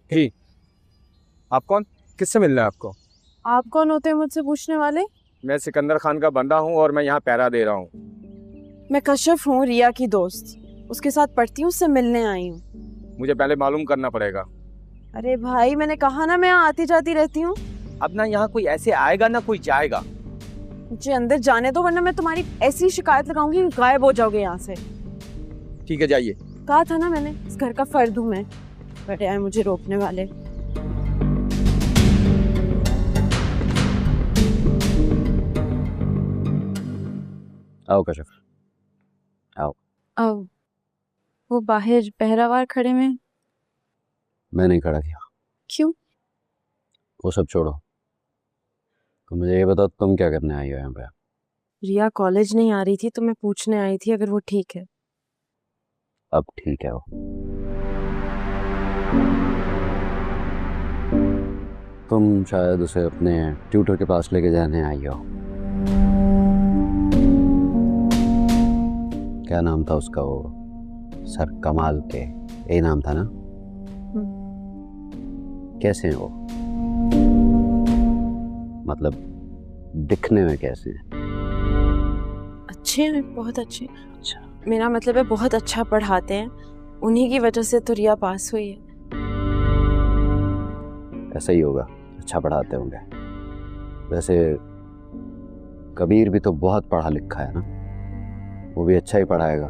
ही, आप कौन? किससे मिलना है आपको? आप कौन होते हैं मुझसे पूछने वाले? मैं सिकंदर खान का बंदा हूँ और मैं यहाँ पहरा दे रहा हूँ। मैं कश्यप हूँ, रिया की दोस्त। उसके साथ पढ़ती हूँ, उससे मिलने आई हूँ। मुझे पहले मालूम करना पड़ेगा। अरे भाई, मैंने कहा ना मैं यहाँ आती जाती रहती हूँ। अब ना यहाँ कोई ऐसे आएगा ना कोई जाएगा। मुझे अंदर जाने दो, वरना मैं तुम्हारी ऐसी शिकायत लगाऊंगी कि गायब हो जाओगे यहाँ से। ठीक है, जाइए। कहा था ना मैंने, इस घर का फर्द हूँ मैं। बड़े आए मुझे रोकने वाले। आओ कश्यप, आओ। अब वो बाहर पहरावार खड़े में। मैं नहीं खड़ा किया। क्यों? वो सब छोड़ो, तो मुझे ये बताओ तुम क्या करने आई हो यहाँ पे? रिया कॉलेज नहीं आ रही थी तो मैं पूछने आई थी अगर वो ठीक है। अब ठीक है वो। तुम शायद उसे अपने ट्यूटर के पास लेके जाने आई हो। क्या नाम था उसका? वो सर कमाल के, यही नाम था ना? कैसे हैं वो? मतलब दिखने में कैसे हैं? अच्छे हैं, बहुत अच्छे। अच्छा, मेरा मतलब है बहुत अच्छा पढ़ाते हैं। उन्हीं की वजह से तो रिया पास हुई है। ऐसा ही होगा, अच्छा पढ़ाते होंगे। वैसे कबीर भी तो बहुत पढ़ा लिखा है ना, वो भी अच्छा ही पढ़ाएगा।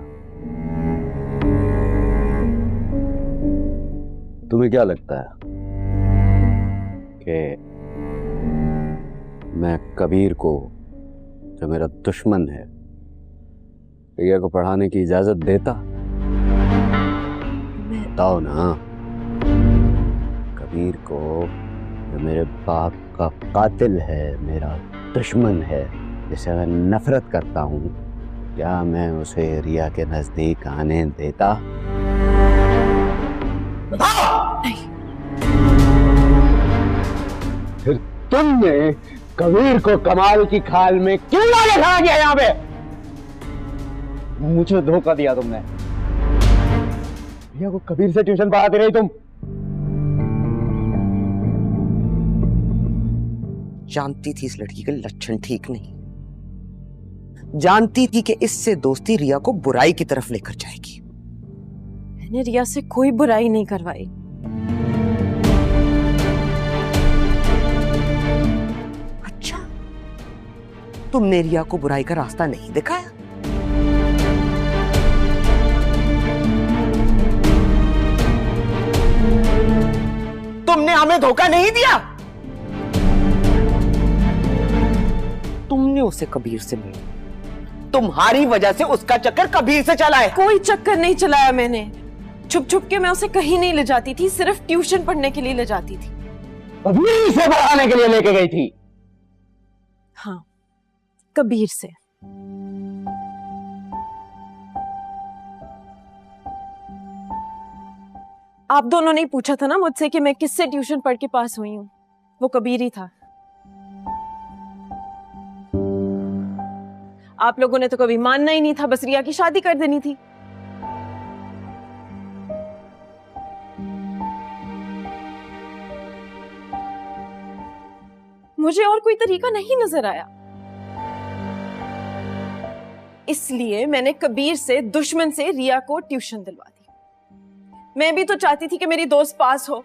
तुम्हें क्या लगता है कि मैं कबीर को, जो मेरा दुश्मन है, रिया को पढ़ाने की इजाजत देता? बताओ ना। कबीर को, जो मेरे बाप का कातिल है, मेरा दुश्मन है, जिसे मैं नफरत करता हूँ, क्या मैं उसे रिया के नजदीक आने देता? नहीं। फिर तुमने कबीर को कमाल की खाल में क्यों लाके खड़ा किया यहाँ पे? मुझे धोखा दिया तुमने। रिया को कबीर से ट्यूशन पढ़ाती रही तुम। जानती थी इस लड़की के लक्षण ठीक नहीं। जानती थी कि इससे दोस्ती रिया को बुराई की तरफ लेकर जाएगी। मैंने रिया से कोई बुराई नहीं करवाई। अच्छा, तुमने रिया को बुराई का रास्ता नहीं दिखाया? तुमने हमें धोखा नहीं दिया? तुमने उसे कबीर से मिला। तुम्हारी वजह से उसका चक्कर कबीर से चला है। कोई चक्कर नहीं चलाया मैंने। छुप छुप के मैं उसे कहीं नहीं ले जाती थी, सिर्फ ट्यूशन पढ़ने के लिए ले जाती थी। कबीर से पढ़ाने के लिए लेके गई थी? हाँ, कबीर से। आप दोनों ने पूछा था ना मुझसे कि मैं किससे ट्यूशन पढ़ के पास हुई हूँ। वो कबीर ही था। आप लोगों ने तो कभी मानना ही नहीं था, बस रिया की शादी कर देनी थी। मुझे और कोई तरीका नहीं नजर आया, इसलिए मैंने कबीर से, दुश्मन से, रिया को ट्यूशन दिलवा दी। मैं भी तो चाहती थी कि मेरी दोस्त पास हो।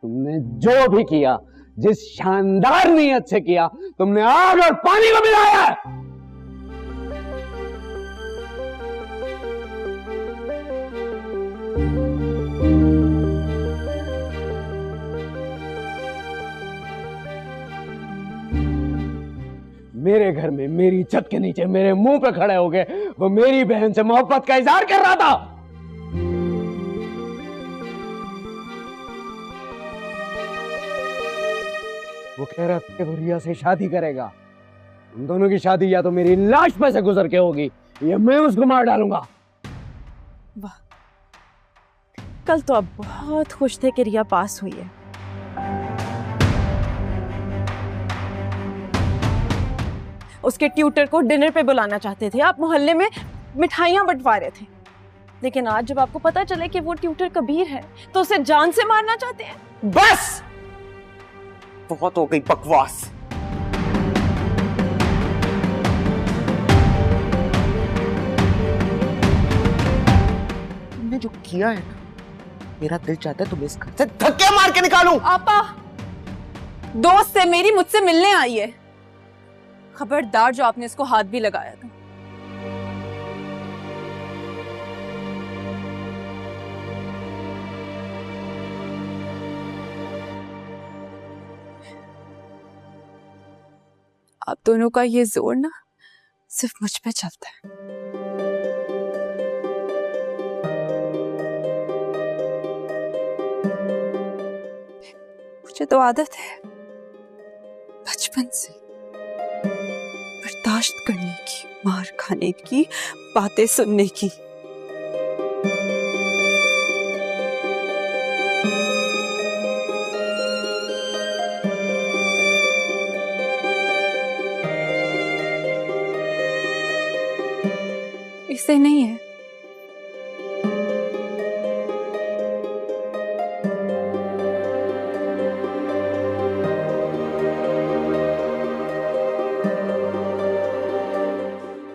तुमने जो भी किया, जिस शानदार नीयत से किया, तुमने आग और पानी को मिलाया है। मेरे घर में मेरी छत के नीचे मेरे मुंह पे खड़े हो गए वो मेरी बहन से मोहब्बत का इजहार कर रहा था। वो कह रहा था कि वो रिया से शादी करेगा। उन दोनों की शादी या तो मेरी लाश पे से गुजर के होगी या मैं उसको मार डालूंगा। वाह, कल तो आप बहुत खुश थे कि रिया पास हुई है। उसके ट्यूटर को डिनर पे बुलाना चाहते थे, आप मोहल्ले में मिठाइयां बंटवा रहे थे। लेकिन आज जब आपको पता चले कि वो ट्यूटर कबीर है तो उसे जान से मारना चाहते हैं। बस बहुत हो गई बकवास। तुमने जो किया है ना, मेरा दिल चाहता है तुम्हें इस घर से धक्के मार के निकालूं। आपा, दोस्त है मेरी, मुझसे मिलने आई है। खबरदार जो आपने इसको हाथ भी लगाया था। आप दोनों का ये जोर ना सिर्फ मुझ पे चलता है। मुझे तो आदत है बचपन से बर्दाश्त करने की, मार खाने की, बातें सुनने की। इसे नहीं है।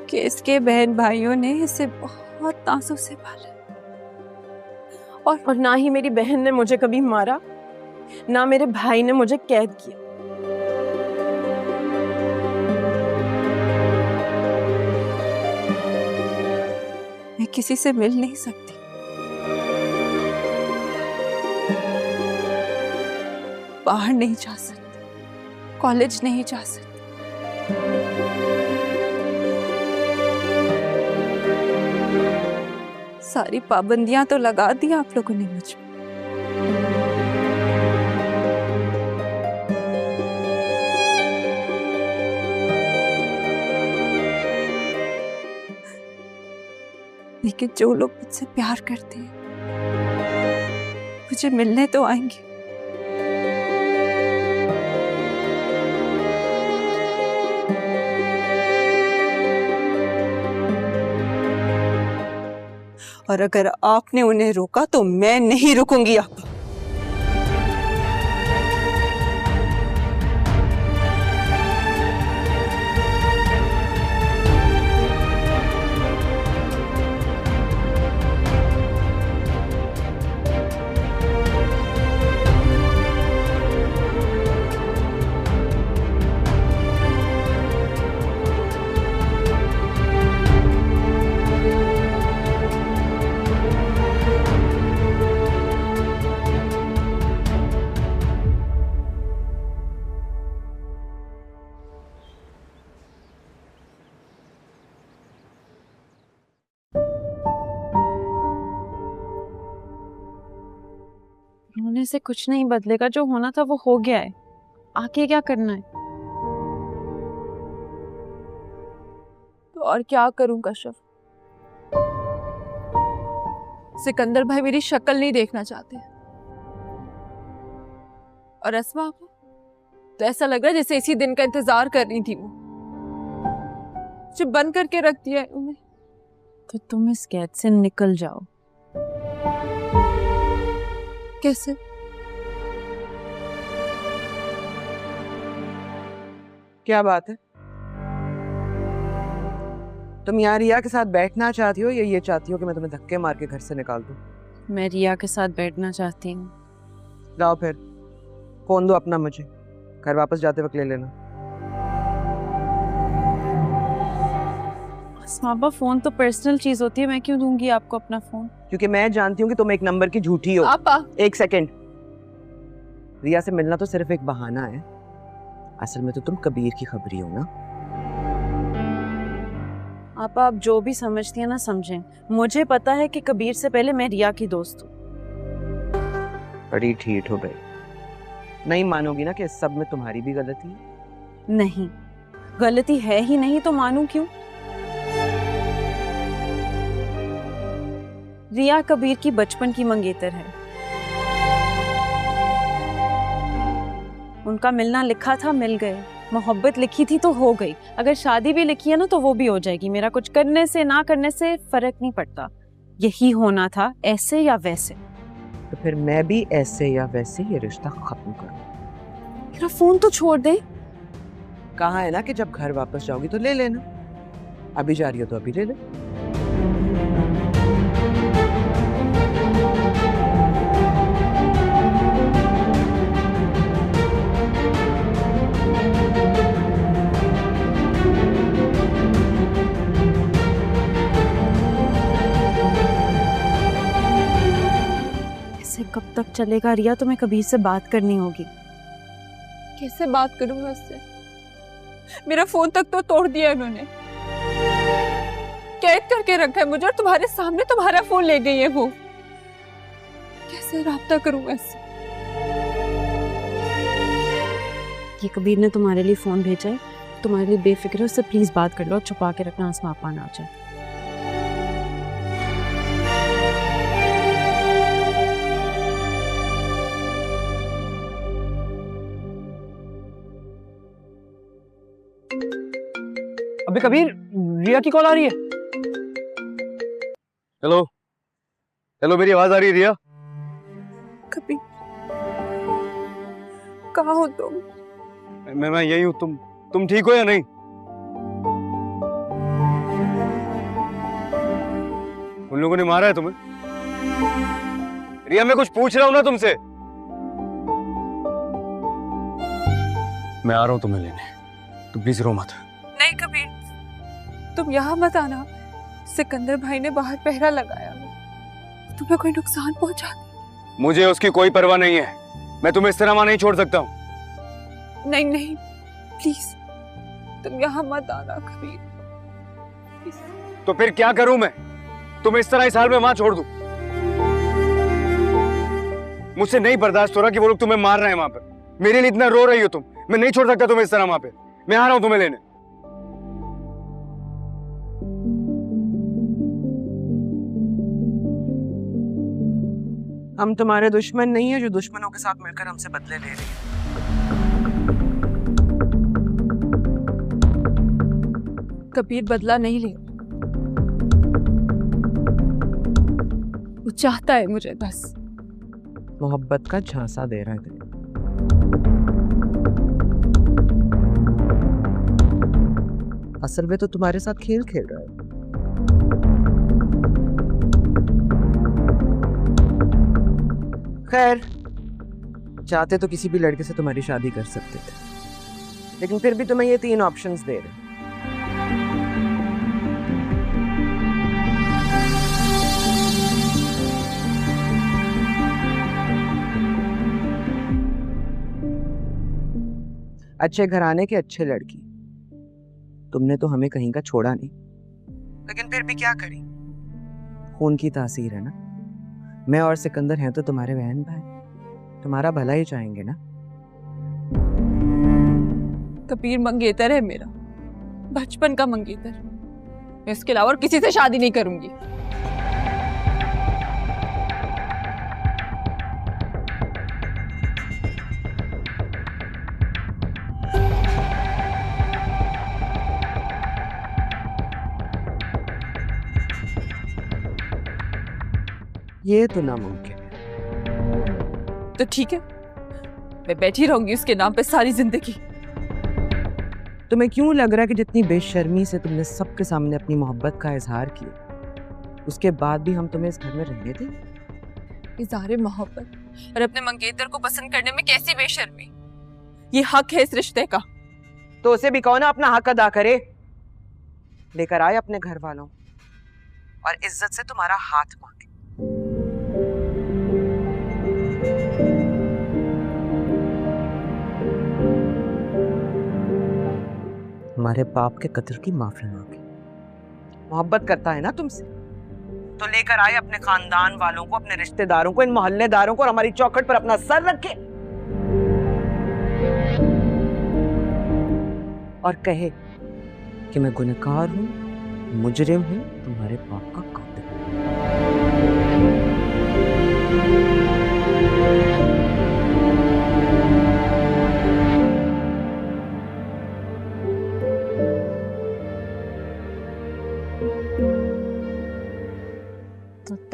कि इसके बहन भाइयों ने इसे बहुत तासुब से पाला और ना ही मेरी बहन ने मुझे कभी मारा, ना मेरे भाई ने मुझे कैद किया। मैं किसी से मिल नहीं सकती, बाहर नहीं जा सकती, कॉलेज नहीं जा सकती। सारी पाबंदियां तो लगा दी आप लोगों ने मुझ पे। लेकिन जो लोग मुझसे प्यार करते हैं मुझे मिलने तो आएंगे। और अगर आपने उन्हें रोका तो मैं नहीं रुकूंगी। आप होने से कुछ नहीं बदलेगा, जो होना था वो हो गया है। आगे क्या करना है? तो और क्या करूं कश्यप? सिकंदर भाई मेरी शक्ल नहीं देखना चाहते और अस्मा तो ऐसा लग रहा है जैसे इसी दिन का इंतजार कर रही थी वो। मुझे बंद करके रख दिया है उन्हें। तो तुम इस कैद से निकल जाओ। कैसे? क्या बात है? तुम यहाँ रिया के साथ बैठना चाहती हो या ये चाहती हो कि मैं तुम्हें धक्के मार के घर से निकाल दूं? मैं रिया के साथ बैठना चाहती हूँ। लाओ फिर फोन दो अपना मुझे, घर वापस जाते वक्त ले लेना। अस्मा, फोन तो पर्सनल चीज होती है, मैं क्यों दूंगी आपको अपना फोन? क्योंकि मैं जानती हूँ कि तुम एक नंबर की झूठी हो। आपा, एक सेकंड, रिया से मिलना तो सिर्फ एक बहाना है, असल में तो तुम कबीर की खबरी हो ना। आपा, आप जो भी समझती हैं ना समझें। मुझे पता है कि कबीर से पहले मैं रिया की दोस्त हूँ। बड़ी ठीठ हो गई। नहीं मानोगी ना कि इस सब में तुम्हारी भी गलती है? नहीं, गलती है ही नहीं तो मानूं क्यों? रिया कबीर की बचपन की मंगेतर है। उनका मिलना लिखा था, मिल गए। मोहब्बत लिखी थी तो हो गई। अगर शादी भी लिखी है ना तो वो भी हो जाएगी। मेरा कुछ करने से ना करने से फर्क नहीं पड़ता। यही होना था, ऐसे या वैसे। तो फिर मैं भी ऐसे या वैसे ये रिश्ता खत्म करूँ। मेरा फोन तो छोड़ दे। कहा है ना कि जब घर वापस जाओगी तो ले लेना। अभी जा रही हो तो अभी ले ले। ऐसे कब तक चलेगा रिया? तुम्हें कबीर से बात करनी होगी। कैसे बात करूं मैं उससे? मेरा फोन तक तो तोड़ दिया उन्होंने, कैद करके रखा है मुझे, और तुम्हारे सामने तुम्हारा फोन ले गई है वो। कैसे राब्ता करूं मैं उससे? ये कबीर ने तुम्हारे लिए फोन भेजा है, तुम्हारे लिए बेफिक्र है, उससे प्लीज बात कर लो और छुपा के रखना, आसमां आपा ना आ जाए। अबे कबीर, रिया की कॉल आ रही है। हेलो हेलो, मेरी आवाज आ रही है रिया? कबीर, कहाँ हो तुम? मैं यही हूँ। तुम ठीक हो या नहीं? उन लोगों ने मारा है तुम्हें? रिया, मैं कुछ पूछ रहा हूँ ना तुमसे। मैं आ रहा हूँ तुम्हें लेने, तुम प्लीज रो मत। नहीं कबीर, तुम यहाँ मत आना। सिकंदर भाई ने बाहर पहरा लगाया, तुम्हें कोई नुकसान पहुंचा दे। मुझे उसकी कोई परवाह नहीं है, मैं तुम्हें इस तरह वहां नहीं छोड़ सकता हूँ। नहीं नहीं, प्लीज तुम यहाँ मत आना कबीर। तो फिर क्या करूं मैं? तुम्हें इस तरह इस हाल में वहां छोड़ दूं? मुझसे नहीं बर्दाश्त हो रहा कि वो लोग तुम्हें मार रहे हैं वहां पर। मेरे लिए इतना रो रही हो तुम, मैं नहीं छोड़ सकता तुम्हें इस तरह वहां पे। मैं आ रहा हूं तुम्हें लेने। हम तुम्हारे दुश्मन नहीं है जो दुश्मनों के साथ मिलकर हमसे बदले ले रहे हैं। कबीर बदला नहीं ले, वो चाहता है मुझे बस। मोहब्बत का झांसा दे रहा है तुम्हें। असल में तो तुम्हारे साथ खेल खेल रहा है। खैर, चाहते तो किसी भी लड़के से तुम्हारी शादी कर सकते थे, लेकिन फिर भी तुम्हें ये 3 ऑप्शंस दे रहे। अच्छे घराने के अच्छे लड़की। तुमने तो हमें कहीं का छोड़ा नहीं, लेकिन फिर भी क्या करें, खून की तासीर है ना। मैं और सिकंदर हैं तो तुम्हारे बहन भाई, तुम्हारा भला ही चाहेंगे ना। कबीर मंगेतर है मेरा, बचपन का मंगेतर। मैं इसके अलावा और किसी से शादी नहीं करूंगी। ये तो नामुमकिन है। तो ठीक है, मैं बैठी रहूंगी उसके नाम पे सारी जिंदगी। तुम्हें क्यों लग रहा है कि जितनी बेशर्मी से तुमने सबके सामने अपनी मोहब्बत का इजहार किया, उसके बाद भी हम तुम्हें इस घर में रहने दें? इज़हार मोहब्बत और अपने मंगेतर को पसंद करने में कैसी बेशर्मी? ये हक है इस रिश्ते का। तो उसे भी कहो ना अपना हक अदा करे। लेकर आए अपने घर वालों और इज्जत से तुम्हारा हाथ मांगे। हमारे बाप के कत्ल की माफी मांगे। मोहब्बत करता है ना तुमसे, तो लेकर आए अपने खानदान वालों को, अपने रिश्तेदारों को, इन मोहल्लेदारों को, और हमारी चौखट पर अपना सर रखे और कहे कि मैं गुनहगार हूं, मुजरिम हूं, तुम्हारे बाप का कातिल।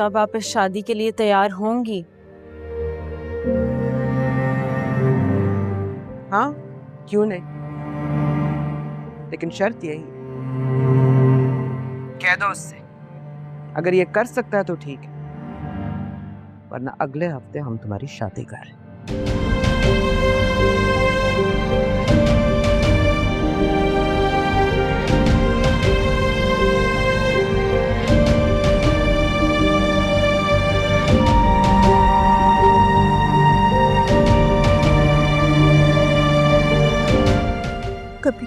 तो अब आप इस शादी के लिए तैयार होंगी? हाँ, क्यों नहीं, लेकिन शर्त यही, कह दो उससे अगर ये कर सकता है तो ठीक है, वरना अगले हफ्ते हम तुम्हारी शादी कर रहे हैं। कभी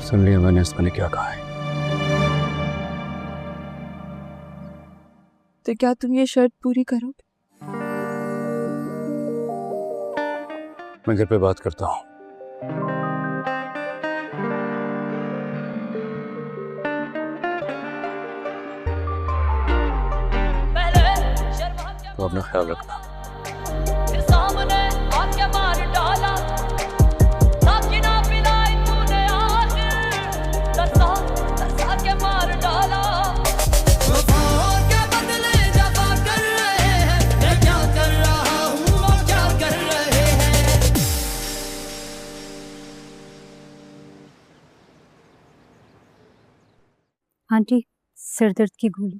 सुन लिया मैंने इसने क्या कहा है। तो क्या तुम ये शर्त पूरी करोगे? मैं घर पे बात करता हूँ। तो अपना ख्याल रखना। आंटी, सिर दर्द की गोली।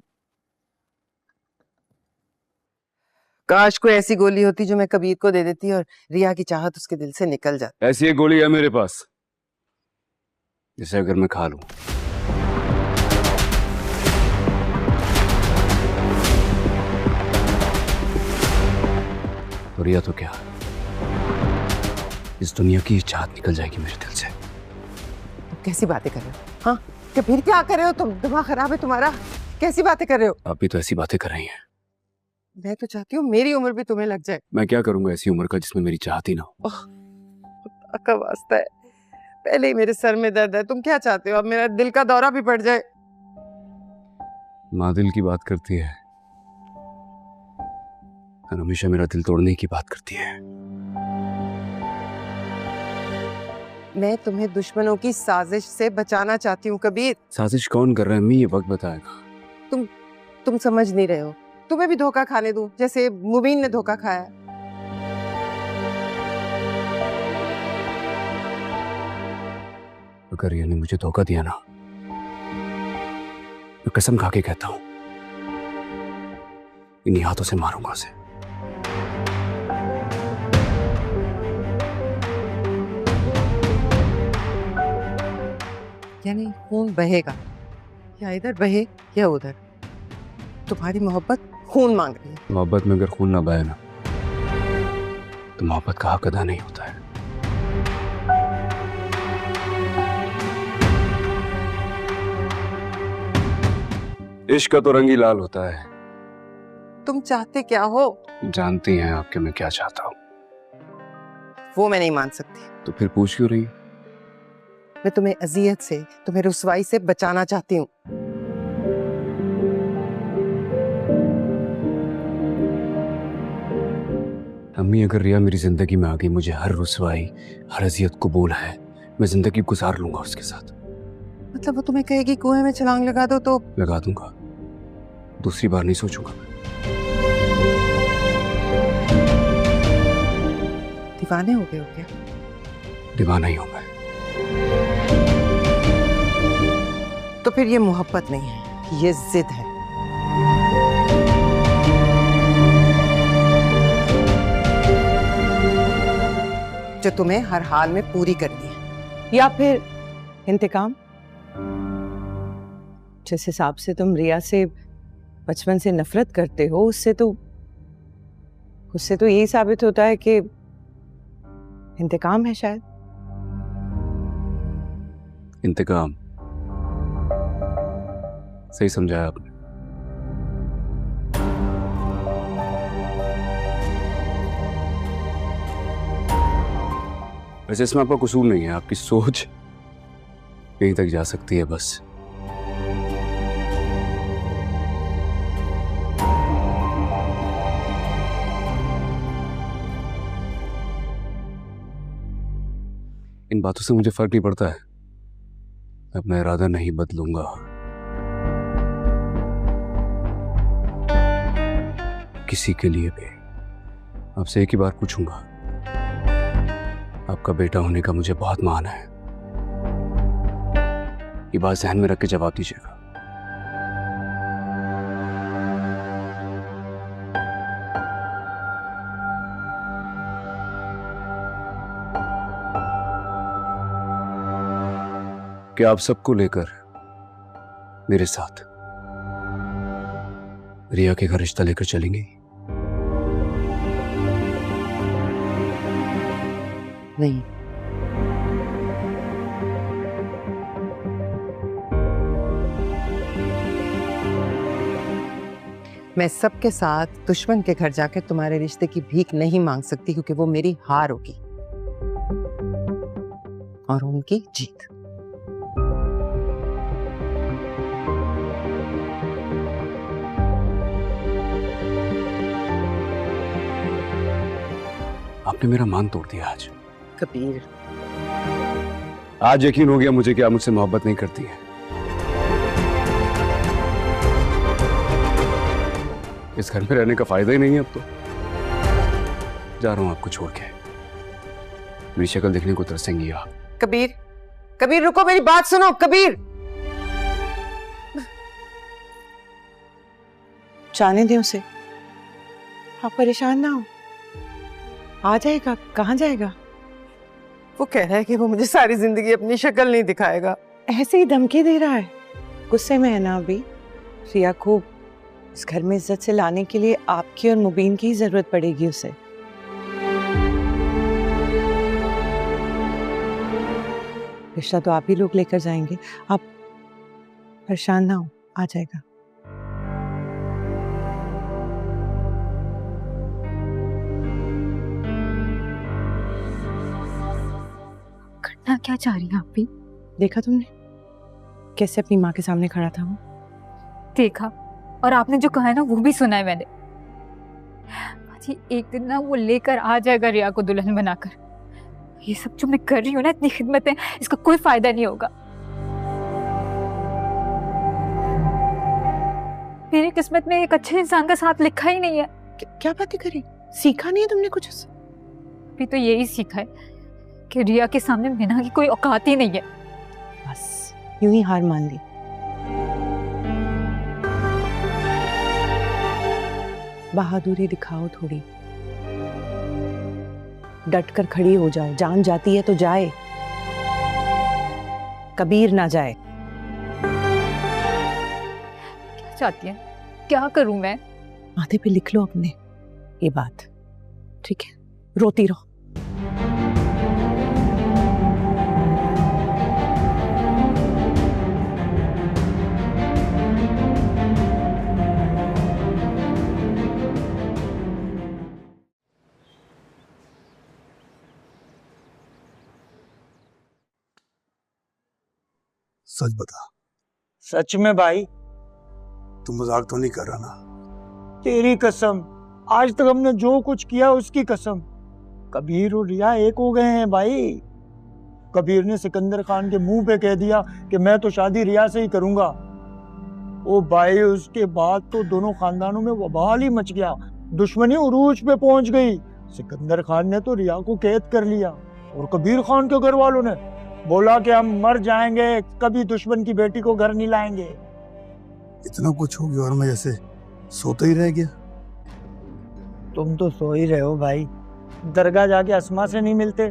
काश कोई ऐसी गोली होती जो मैं कबीर को दे देती और रिया की चाहत उसके दिल से निकल जाती। ऐसी एक गोली है मेरे पास जिसे अगर मैं खा लूं तो रिया तो क्या, इस दुनिया की चाहत निकल जाएगी मेरे दिल से। कैसी बातें कर रहे हो? हाँ, कबीर क्या कर रहे हो तुम? दिमाग खराब है तुम्हारा? कैसी बातें कर रहे हो? आप भी तो ऐसी बातें कर रही हैं। मैं तो चाहती हूँ मेरी उम्र भी तुम्हें लग जाए। मैं क्या करूंगा ऐसी उम्र का जिसमें मेरी चाहत ही ना हो। खुदा का वास्ता है, पहले ही मेरे सर में दर्द है, तुम क्या चाहते हो अब मेरा दिल का दौरा भी पड़ जाए? माँ दिल की बात करती है और हमेशा मेरा दिल तोड़ने की बात करती है। मैं तुम्हें दुश्मनों की साजिश से बचाना चाहती हूँ कबीर। साजिश कौन कर रहा है अम्मी, ये वक्त बताएगा। तुम समझ नहीं रहे हो, तुम्हें भी धोखा खाने दूं जैसे मुबीन ने धोखा खाया। अगर रिया ने मुझे धोखा दिया ना, मैं कसम खा के कहता हूं इन्हीं हाथों से मारूंगा उसे। यानी खून बहेगा, या इधर बहे या उधर। तुम्हारी मोहब्बत खून मांग रही है। मोहब्बत में अगर खून ना बहे ना तो मोहब्बत का हक अदा नहीं होता है। इश्क का तो रंग ही लाल होता है। तुम चाहते क्या हो? जानती हैं आपके मैं क्या चाहता हूँ। वो मैं नहीं मान सकती। तो फिर पूछ क्यों रही? मैं तुम्हें अजियत से, तुम्हें रुसवाई से बचाना चाहती हूँ। अम्मी अगर रिया मेरी जिंदगी में आ गई, मुझे हर रुसवाई हर अजियत कबूल है, मैं जिंदगी गुजार लूंगा उसके साथ। मतलब वो तुम्हें कहेगी कुएं में छलांग लगा दो तो? लगा दूंगा, दूसरी बार नहीं सोचूंगा। दीवाने हो गए हो क्या? दीवाना ही हूं मैं। तो फिर ये मोहब्बत नहीं है, ये जिद है। जो तुम्हें हर हाल में पूरी करनी है। या फिर इंतकाम। जिस हिसाब से तुम रिया से बचपन से नफरत करते हो, उससे तो यही साबित होता है कि इंतकाम है शायद। इंतकाम, सही समझाया आपने। वैसे इसमें आपका कसूर नहीं है, आपकी सोच कहीं तक जा सकती है बस। इन बातों से मुझे फर्क नहीं पड़ता है, मैं अपना इरादा नहीं बदलूंगा। किसी के लिए भी आपसे एक ही बार पूछूंगा, आपका बेटा होने का मुझे बहुत मान है। ये बात ध्यान में रख के जवाब दीजिएगा। क्या आप सबको लेकर मेरे साथ रिया के घर रिश्ता लेकर चलेंगे? नहीं, मैं सबके साथ दुश्मन के घर जाकर तुम्हारे रिश्ते की भीख नहीं मांग सकती, क्योंकि वो मेरी हार होगी और उनकी जीत। आपने मेरा मान तोड़ दिया आज। कबीर, आज यकीन हो गया मुझे कि आप मुझसे मोहब्बत नहीं करती हैं। इस घर में रहने का फायदा ही नहीं है अब तो। जा रहा हूं आपको छोड़ के। मेरी शक्ल देखने को तरसेंगी आप। कबीर, कबीर रुको, मेरी बात सुनो। कबीर, जाने दे उसे, आप परेशान ना हो। आ जाएगा, कहाँ जाएगा? वो कह रहा है कि वो मुझे सारी जिंदगी अपनी शक्ल नहीं दिखाएगा। ऐसे ही धमकी दे रहा है। गुस्से में है ना अभी। रिया को इस घर में इज्जत से लाने के लिए आपकी और मुबीन की जरूरत पड़ेगी उसे। रिश्ता तो आप ही लोग लेकर जाएंगे, आप परेशान ना हो, आ जाएगा। करना क्या चाह रही हैं आप भी? देखा तुमने कैसे अपनी माँ के सामने खड़ा था वो? देखा, और आपने जो कहा है ना वो भी सुना है मैंने। जी एक दिन ना वो लेकर आ जाएगा रिया को दुल्हन बनाकर। ये सब जो मैं कर रही हूँ ना, इतनी खिदमतें, इसका कोई फायदा नहीं होगा। मेरी किस्मत में एक अच्छे इंसान का साथ लिखा ही नहीं है। क्या बातें करी? सीखा नहीं है तुमने कुछ उससे? अभी तो यही सीखा है कि रिया के सामने मीना की कोई औकात ही नहीं है। बस यूं ही हार मान ली। बहादुरी दिखाओ थोड़ी, डट कर खड़ी हो जाओ। जान जाती है तो जाए, कबीर ना जाए। क्या चाहती है? क्या करूं मैं? माथे पे लिख लो अपने ये बात, ठीक है? रोती रहो। सच बता। सच में भाई, तू मजाक तो नहीं कर रहा ना? तेरी कसम, आज तक हमने जो कुछ किया उसकी कसम। कबीर और रिया एक हो गए हैं भाई। कबीर ने सिकंदर खान के मुंह पे कह दिया कि मैं तो शादी रिया से ही करूंगा। ओ भाई, उसके बाद तो दोनों खानदानों में वबाल ही मच गया। दुश्मनी उरूज पे पहुंच गई। सिकंदर खान ने तो रिया को कैद कर लिया और कबीर खान के घर वालों ने बोला कि हम मर जाएंगे, कभी दुश्मन की बेटी को घर नहीं लाएंगे। इतना कुछ हो गया और मैं जैसे सोता ही रह गया। तुम तो सो ही रहे हो भाई। दरगाह जाके अस्मा से नहीं मिलते?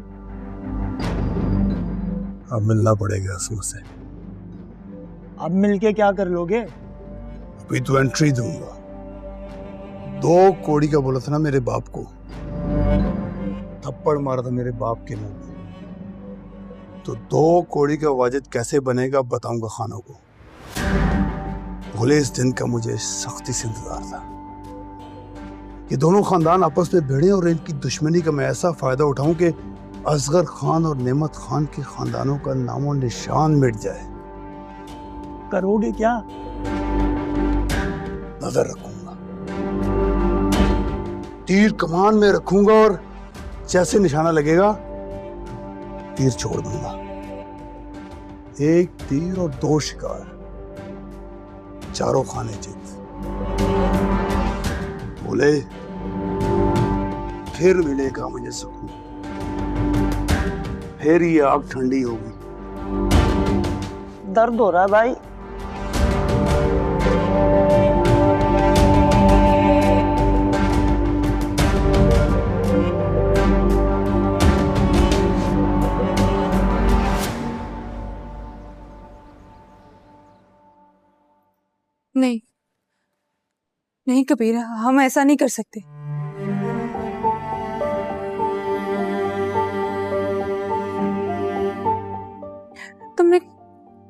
अब मिलना पड़ेगा असमा से। अब मिलके क्या कर लोगे? अभी तो एंट्री दूंगा। 2 कौड़ी का बोला था ना मेरे बाप को, थप्पड़ मारा था मेरे बाप के मुंह में। तो 2 कौड़ी का वाजिद कैसे बनेगा बताऊंगा खानों को। भले इस दिन का मुझे सख्ती से इंतजार था। ये दोनों खानदान आपस में भिड़े और इनकी दुश्मनी का मैं ऐसा फायदा उठाऊं कि असगर खान और नेमत खान के खानदानों का नामो निशान मिट जाए। करोगे क्या? नजर रखूंगा, तीर कमान में रखूंगा और जैसे निशाना लगेगा तीर छोड़ दूंगा। 1 तीर और 2 शिकार, 4 खाने जीत। भोले, फिर मिलेगा मुझे सुकून, फिर ये आग ठंडी होगी। दर्द हो रहा है भाई। नहीं नहीं कबीर, हम ऐसा नहीं कर सकते।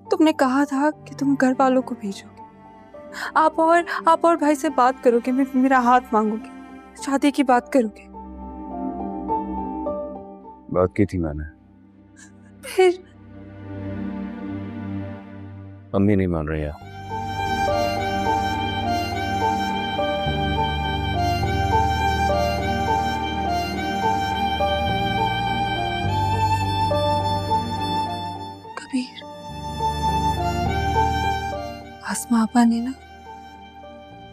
तुमने कहा था कि तुम घर वालों को भेजोगे। आप और भाई से बात करोगे, मेरा हाथ मांगोगे, शादी की बात करोगे। बात की थी मैंने, फिर अम्मी नहीं मान रही है। कबीर, आसमा आपा ने ना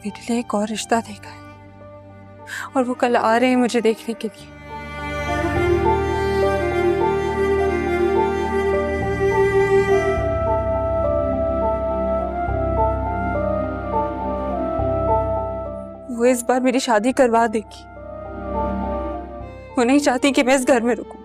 मेरे लिए एक और रिश्ता देखा है और वो कल आ रहे हैं मुझे देखने के लिए। वो इस बार मेरी शादी करवा देगी। वो नहीं चाहती कि मैं इस घर में रुकूं।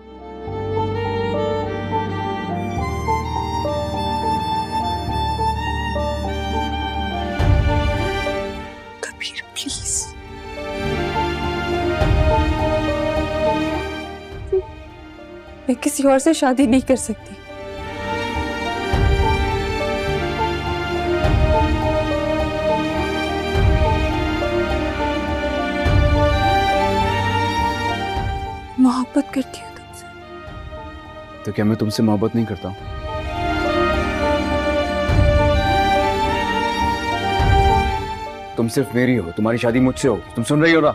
कबीर प्लीज, मैं किसी और से शादी नहीं कर सकती। मोहब्बत करती हूँ तुमसे। तो क्या मैं तुमसे मोहब्बत नहीं करता हूँ? तुम सिर्फ मेरी हो, तुम्हारी शादी मुझसे हो। तुम सुन रही हो ना?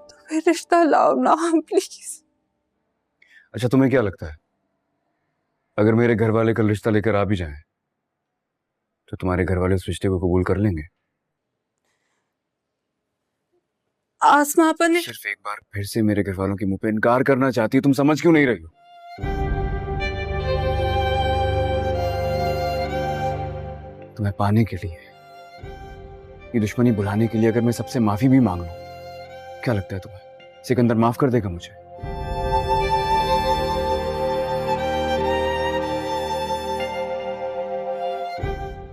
तो फिर रिश्ता लाओ ना प्लीज। अच्छा, तुम्हें क्या लगता है अगर मेरे घर वाले कल रिश्ता लेकर आ भी जाएं तो तुम्हारे घर वाले उस रिश्ते को कबूल कर लेंगे? आसमा आपा ने सिर्फ एक बार फिर से मेरे घर वालों के मुंह पे इनकार करना चाहती है। तुम समझ क्यों नहीं रही हो? तुम्हें पाने के लिए, ये दुश्मनी भुलाने के लिए अगर मैं सबसे माफी भी मांग लूं, क्या लगता है तुम्हें सिकंदर माफ कर देगा मुझे?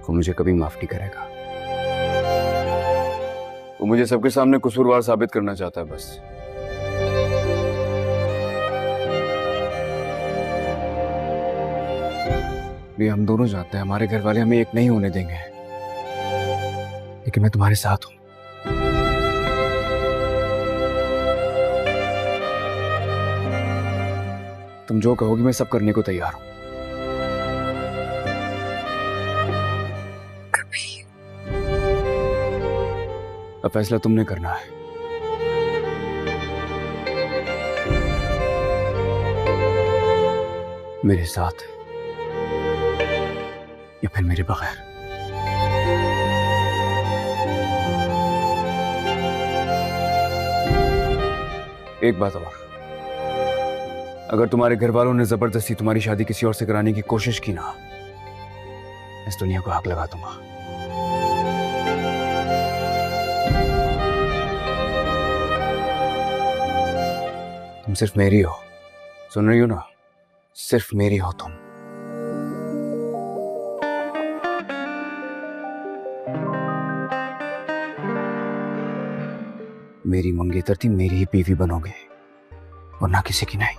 वो मुझे कभी माफ नहीं करेगा। वो मुझे सबके सामने कसूरवार साबित करना चाहता है बस। भी हम दोनों जानते हैं हमारे घर वाले हमें एक नहीं होने देंगे, लेकिन मैं तुम्हारे साथ हूं। तुम जो कहोगी मैं सब करने को तैयार हूं। अब फैसला तुमने करना है। मेरे साथ या फिर मेरे बगैर। एक बात और, अगर तुम्हारे घर वालों ने जबरदस्ती तुम्हारी शादी किसी और से कराने की कोशिश की ना, इस दुनिया को आग लगा दूंगा। तुम सिर्फ मेरी हो, सुन रही हो ना? सिर्फ मेरी हो तुम। मेरी मंगेतर थी, मेरी ही बीवी बनोगे और ना किसी की नहीं।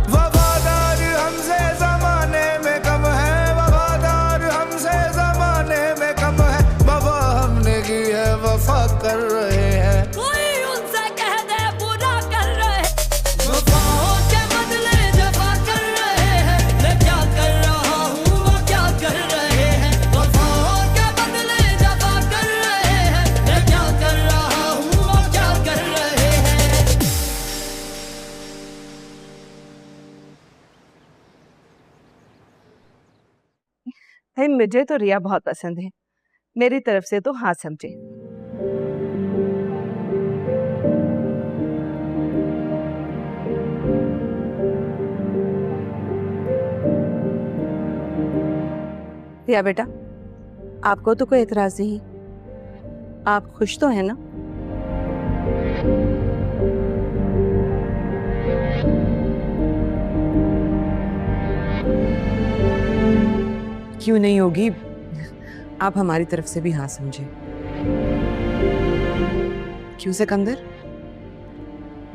वफादार हमसे जमाने में कम है, वफादार हमसे जमाने में कम है। वफा हमने की है, वफा कर रहे भाई मुझे तो रिया बहुत पसंद है, मेरी तरफ से तो हाँ समझे। रिया बेटा, आपको तो कोई एतराज नहीं, आप खुश तो हैं ना? क्यों नहीं होगी, आप हमारी तरफ से भी हाँ समझे। क्यों सिकंदर?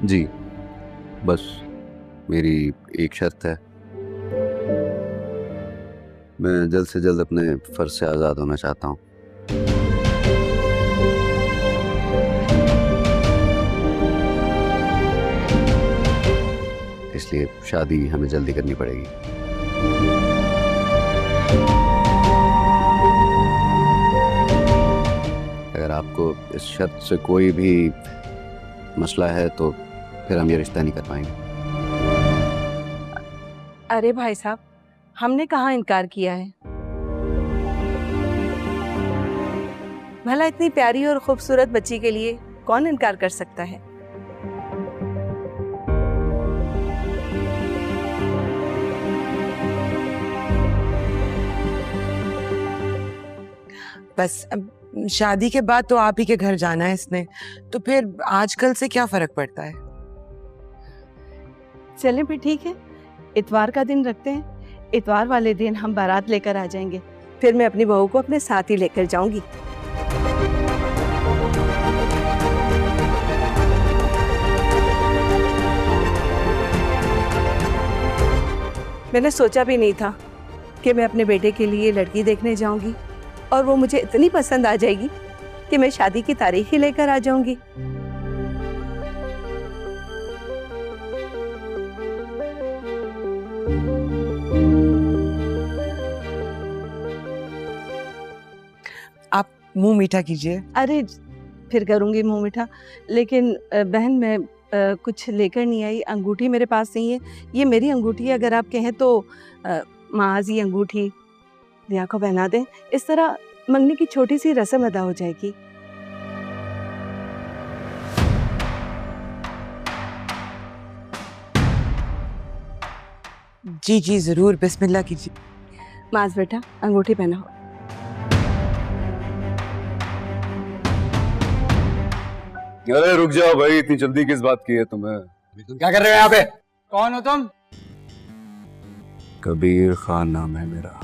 जी, बस मेरी एक शर्त है, मैं जल्द से जल्द अपने फर्ज से आज़ाद होना चाहता हूँ। इसलिए शादी हमें जल्दी करनी पड़ेगी। अगर आपको इस शर्त से कोई भी मसला है तो फिर हम ये रिश्ता नहीं कर पाएंगे। अरे भाई साहब, हमने कहाँ इनकार किया है? भला इतनी प्यारी और खूबसूरत बच्ची के लिए कौन इनकार कर सकता है? बस अब शादी के बाद तो आप ही के घर जाना है इसने, तो फिर आजकल से क्या फर्क पड़ता है? चलें भी ठीक है, इतवार का दिन रखते हैं। इतवार वाले दिन हम बारात लेकर आ जाएंगे, फिर मैं अपनी बहू को अपने साथ ही लेकर जाऊंगी। मैंने सोचा भी नहीं था कि मैं अपने बेटे के लिए लड़की देखने जाऊंगी और वो मुझे इतनी पसंद आ जाएगी कि मैं शादी की तारीख ही लेकर आ जाऊंगी। आप मुंह मीठा कीजिए। अरे फिर करूंगी मुंह मीठा, लेकिन बहन मैं कुछ लेकर नहीं आई, अंगूठी मेरे पास नहीं है। ये मेरी अंगूठी है, अगर आप कहें तो माज ये अंगूठी रिया को पहना दें, इस तरह मंगनी की छोटी सी रस्म अदा हो जाएगी। जी जी जरूर, बिस्मिल्लाह कीजिए। माज बेटा, अंगूठी पहनाओ। अरे रुक जाओ भाई, इतनी जल्दी किस बात की है तुम्हें? तुम क्या कर रहे हो यहाँ पे? कौन हो तुम? कबीर खान नाम है मेरा।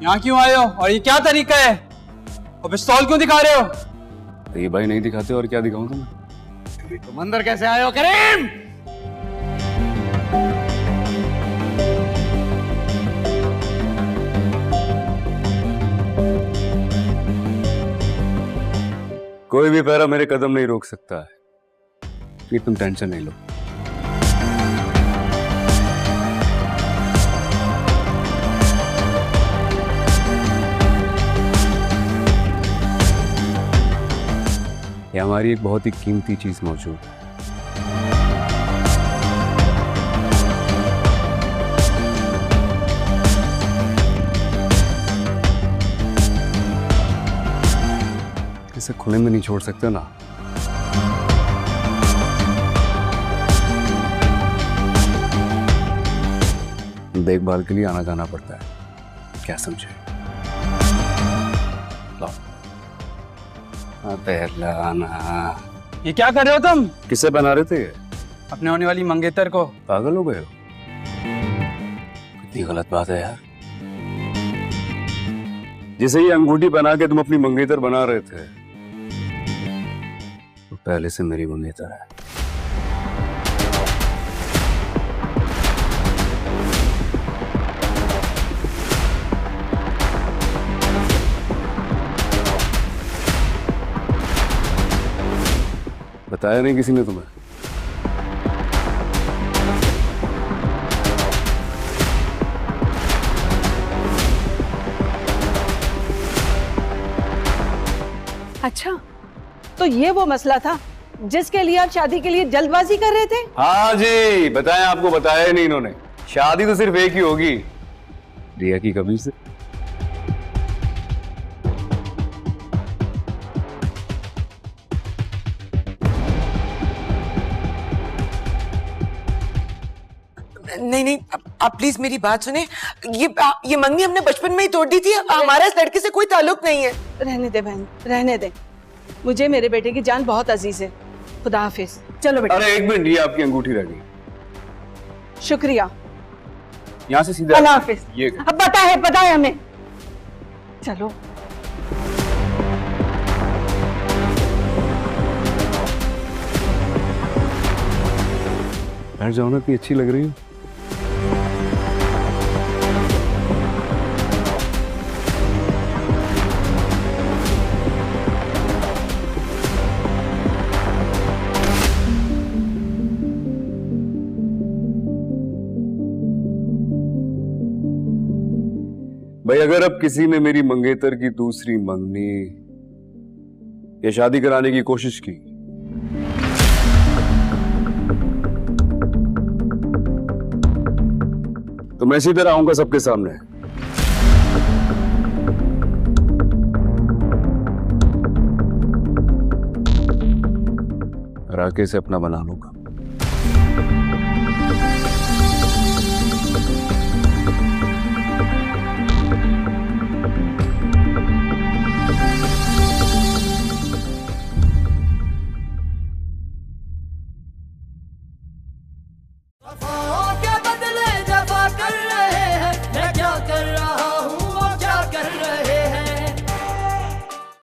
यहाँ क्यों आए हो और ये क्या तरीका है? और पिस्तौल क्यों दिखा रहे हो? ये भाई नहीं दिखाते और क्या दिखाऊं तुम्हें? तुम अंदर कैसे आए हो करीम? कोई भी पैरा मेरे कदम नहीं रोक सकता है, ये तुम टेंशन नहीं लो। ये हमारी एक बहुत ही कीमती चीज मौजूद है। इसे खुले में नहीं छोड़ सकते ना। देखभाल के लिए आना जाना पड़ता है, क्या समझे? लो पहलाना। ये क्या कर रहे हो तुम? किसे बना रहे थे? अपने होने वाली मंगेतर को। पागल हो गए हो? कितनी गलत बात है यार। जिसे ये अंगूठी बना के तुम अपनी मंगेतर बना रहे थे, तो पहले से मेरी मंगेतर है। बताया नहीं किसी ने तुम्हें? अच्छा, तो ये वो मसला था जिसके लिए आप शादी के लिए जल्दबाजी कर रहे थे? हाँ जी, बताएं, आपको बताया ही नहीं इन्होंने। शादी तो सिर्फ एक ही होगी, रिया की कबीर से। नहीं नहीं, आप प्लीज मेरी बात सुने। ये मंगनी हमने बचपन में ही तोड़ दी थी। हमारा इस लड़के से कोई ताल्लुक नहीं है। रहने दे बहन, रहने दे। मुझे मेरे बेटे की जान बहुत अजीज है। खुदा हाफिज। चलो बेटा। अरे एक मिनट, ये आपकी अंगूठी रह गई। शुक्रिया। यहाँ से सीधा। खुदा हाफिज। ये अब पता है हमें। चलो। बैठ जाओ ना, इतनी अच्छी लग रही हो। भाई, अगर अब किसी ने मेरी मंगेतर की दूसरी मंगनी या शादी कराने की कोशिश की तो मैं इसी तरह आऊंगा सबके सामने। राकेश से अपना बना लूंगा।